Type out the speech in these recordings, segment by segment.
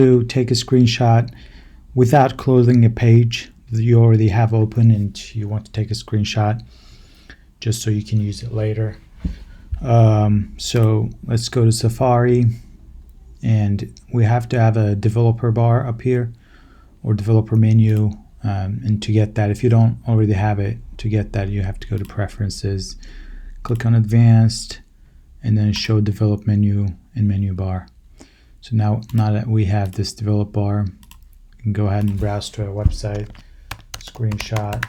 to take a screenshot without closing a page that you already have open and you want to take a screenshot just so you can use it later. So let's go to Safari, and we have to have a developer bar up here or developer menu, and to get that, if you don't already have it, to get that you have to go to preferences, click on advanced, and then show develop menu and menu bar. So now that we have this develop bar, you can go ahead and browse to our website, screenshot,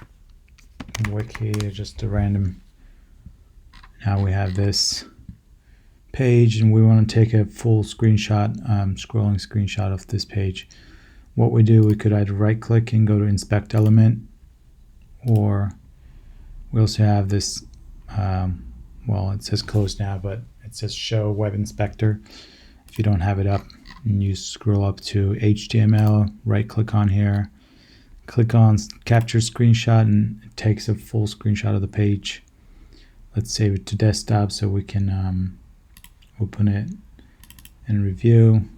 wiki, just a random. Now we have this page and we want to take a full screenshot, scrolling screenshot of this page. What we do, we could either right click and go to inspect element, or we also have this, well, it says close now, but it says show web inspector. If you don't have it up, and you scroll up to HTML, right click on here, click on capture screenshot, and it takes a full screenshot of the page. Let's save it to desktop so we can open it and review.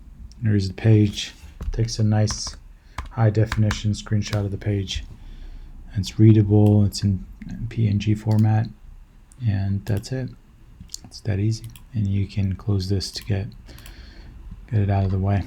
There's the page. It takes a nice high definition screenshot of the page. It's readable, it's in PNG format, and that's it. It's that easy. And you can close this to get it out of the way.